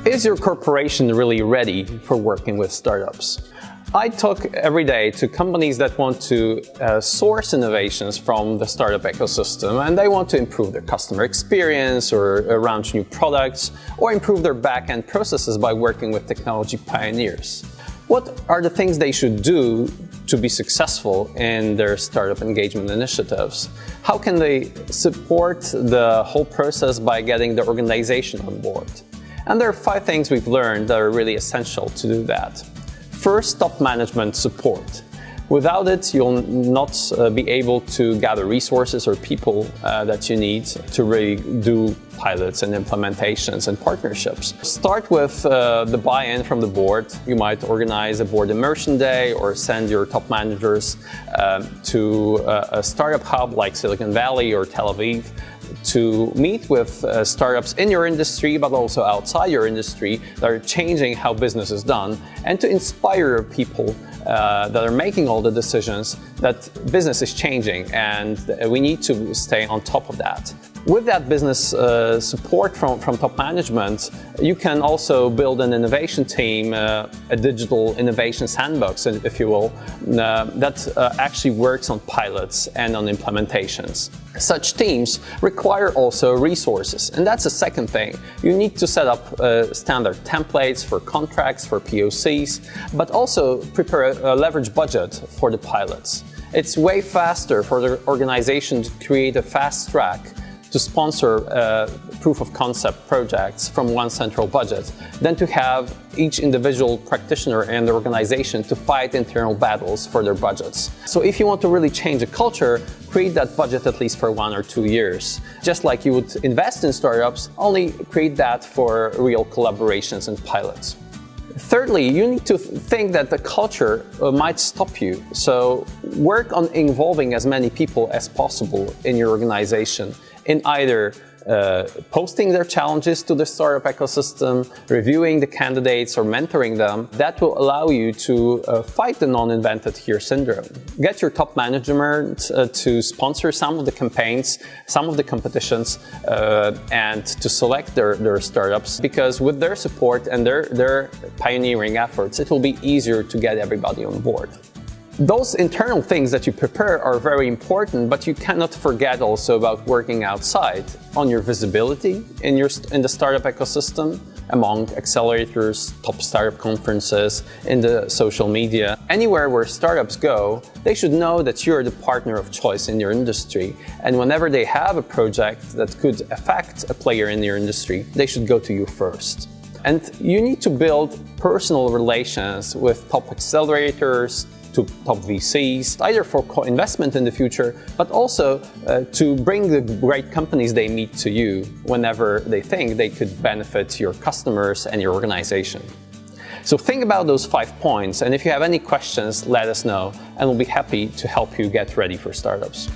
Is your corporation really ready for working with startups? I talk every day to companies that want to source innovations from the startup ecosystem, and they want to improve their customer experience or launch new products or improve their back-end processes by working with technology pioneers. What are the things they should do to be successful in their startup engagement initiatives? How can they support the whole process by getting the organization on board? And there are 5 things we've learned that are really essential to do that. First, top management support. Without it, you'll not be able to gather resources or people that you need to really do pilots and implementations and partnerships. Start with the buy-in from the board. You might organize a board immersion day or send your top managers to a startup hub like Silicon Valley or Tel Aviv to meet with startups in your industry, but also outside your industry that are changing how business is done, and to inspire people that are making all the decisions that business is changing, and we need to stay on top of that. With that business support from top management, you can also build an innovation team, a digital innovation sandbox, if you will, that actually works on pilots and on implementations. Such teams require also resources, and that's the second thing. You need to set up standard templates for contracts, for POCs, but also prepare a leverage budget for the pilots. It's way faster for the organization to create a fast track to sponsor proof of concept projects from one central budget than to have each individual practitioner and the organization to fight internal battles for their budgets. So if you want to really change a culture, create that budget at least for 1 or 2 years. Just like you would invest in startups, only create that for real collaborations and pilots. Thirdly, you need to think that the culture might stop you. So work on involving as many people as possible in your organization in either posting their challenges to the startup ecosystem, reviewing the candidates or mentoring them. That will allow you to fight the non-invented here syndrome. Get your top management to sponsor some of the campaigns, some of the competitions, and to select their startups, because with their support and their pioneering efforts, it will be easier to get everybody on board. Those internal things that you prepare are very important, but you cannot forget also about working outside on your visibility in the startup ecosystem, among accelerators, top startup conferences, in the social media. Anywhere where startups go, they should know that you're the partner of choice in your industry. And whenever they have a project that could affect a player in your industry, they should go to you first. And you need to build personal relations with top accelerators, to top VCs, either for co-investment in the future, but also to bring the great companies they meet to you whenever they think they could benefit your customers and your organization. So think about those 5 points, and if you have any questions, let us know, and we'll be happy to help you get ready for startups.